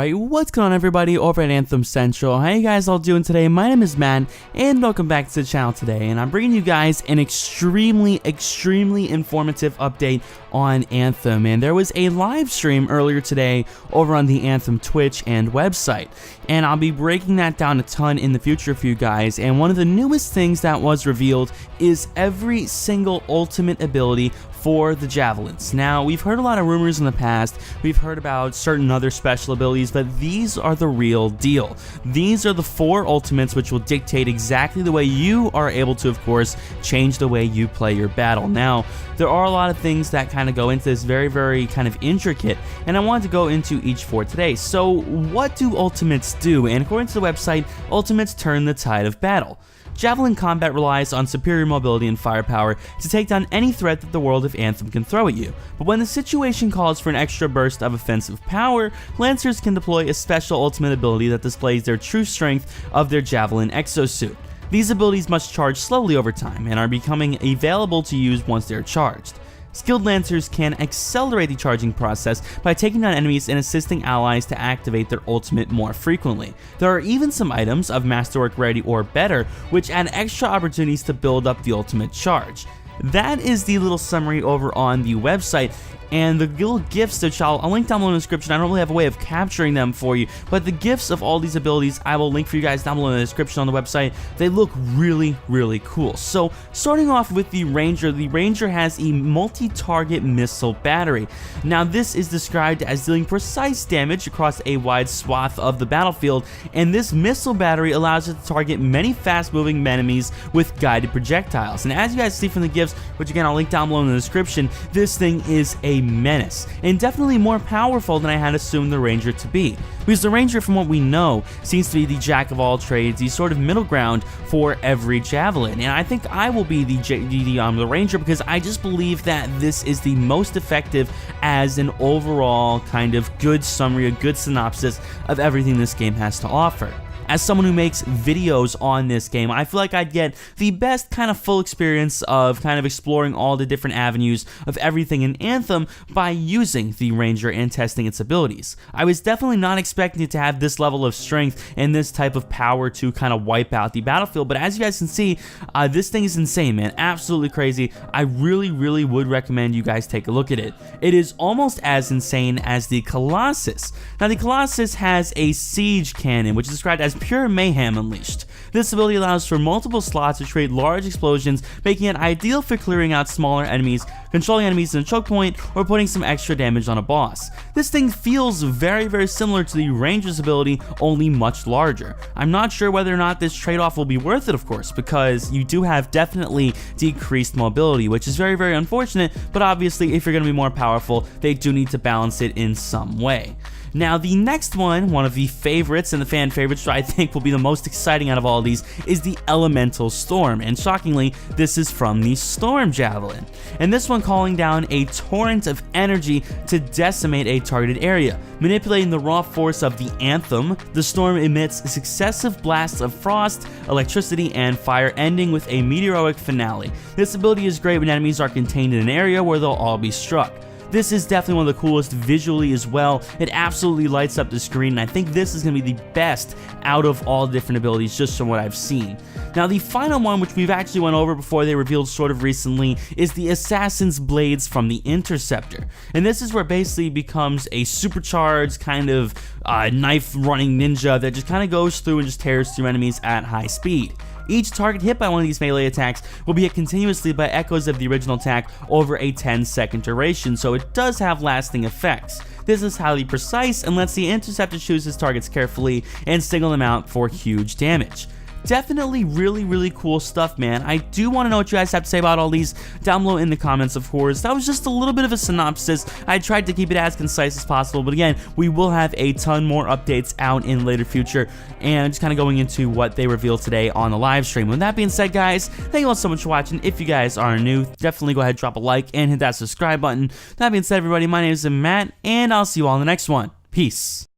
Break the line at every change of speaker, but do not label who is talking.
Alright, what's going on everybody over at Anthem Central? How you guys all doing today? My name is Matt, and welcome back to the channel today, and I'm bringing you guys an extremely informative update on Anthem. And there was a live stream earlier today over on the Anthem Twitch and website, and I'll be breaking that down a ton in the future for you guys. And one of the newest things that was revealed is every single ultimate ability for the javelins. Now, we've heard a lot of rumors in the past, we've heard about certain other special abilities, but these are the real deal. These are the 4 ultimates which will dictate exactly the way you are able to, of course, change the way you play your battle. Now, there are a lot of things that kind of go into this, very kind of intricate, and I wanted to go into each for today. So, what do ultimates do? And according to the website, ultimates turn the tide of battle. Javelin combat relies on superior mobility and firepower to take down any threat that the world of Anthem can throw at you, but when the situation calls for an extra burst of offensive power, Lancers can deploy a special ultimate ability that displays their true strength of their Javelin exosuit. These abilities must charge slowly over time and are becoming available to use once they are charged. Skilled Lancers can accelerate the charging process by taking down enemies and assisting allies to activate their ultimate more frequently. There are even some items of Masterwork ready or better which add extra opportunities to build up the ultimate charge. That is the little summary over on the website, and the little gifs which I'll link down below in the description. I don't really have a way of capturing them for you, but the gifs of all these abilities I will link for you guys down below in the description on the website. They look really cool. So starting off with the Ranger has a multi-target missile battery. Now this is described as dealing precise damage across a wide swath of the battlefield, and this missile battery allows it to target many fast-moving enemies with guided projectiles. And as you guys see from the gifs, which again I'll link down below in the description, this thing is a menace, and definitely more powerful than I had assumed the Ranger to be. Because the Ranger, from what we know, seems to be the jack of all trades, the sort of middle ground for every javelin. And I think I will be the Ranger because I just believe that this is the most effective as an overall kind of good summary, a good synopsis of everything this game has to offer. As someone who makes videos on this game, I feel like I'd get the best kind of full experience of kind of exploring all the different avenues of everything in Anthem by using the Ranger and testing its abilities. I was definitely not expecting it to have this level of strength and this type of power to kind of wipe out the battlefield, but as you guys can see, this thing is insane, man. Absolutely crazy. I really would recommend you guys take a look at it. It is almost as insane as the Colossus. Now, the Colossus has a siege cannon, which is described as pure mayhem unleashed. This ability allows for multiple slots to create large explosions, making it ideal for clearing out smaller enemies, controlling enemies in a choke point, or putting some extra damage on a boss. This thing feels very similar to the Ranger's ability, only much larger. I'm not sure whether or not this trade-off will be worth it, of course, because you do have definitely decreased mobility, which is very unfortunate, but obviously if you're going to be more powerful, they do need to balance it in some way. Now, the next one of the favorites and the fan favorites, which I think will be the most exciting out of all these, is the Elemental Storm, and shockingly, this is from the Storm Javelin. And this one calling down a torrent of energy to decimate a targeted area. Manipulating the raw force of the Anthem, the Storm emits successive blasts of frost, electricity, and fire, ending with a meteoric finale. This ability is great when enemies are contained in an area where they'll all be struck. This is definitely one of the coolest visually as well. It absolutely lights up the screen, and I think this is going to be the best out of all the different abilities just from what I've seen. Now, the final one, which we've actually went over before they revealed sort of recently, is the Assassin's Blades from the Interceptor. And this is where it basically becomes a supercharged kind of knife-running ninja that just kind of goes through and just tears through enemies at high speed. Each target hit by one of these melee attacks will be hit continuously by echoes of the original attack over a 10-second duration, so it does have lasting effects. This is highly precise and lets the Interceptor choose his targets carefully and single them out for huge damage. Definitely really cool stuff, man. I do want to know what you guys have to say about all these down below in the comments, of course. That was just a little bit of a synopsis. I tried to keep it as concise as possible, but again, we will have a ton more updates out in later future, and just kind of going into what they revealed today on the live stream. With that being said, guys, thank you all so much for watching. If you guys are new, definitely go ahead, drop a like, and hit that subscribe button. That being said, everybody, my name is Matt, and I'll see you all in the next one. Peace.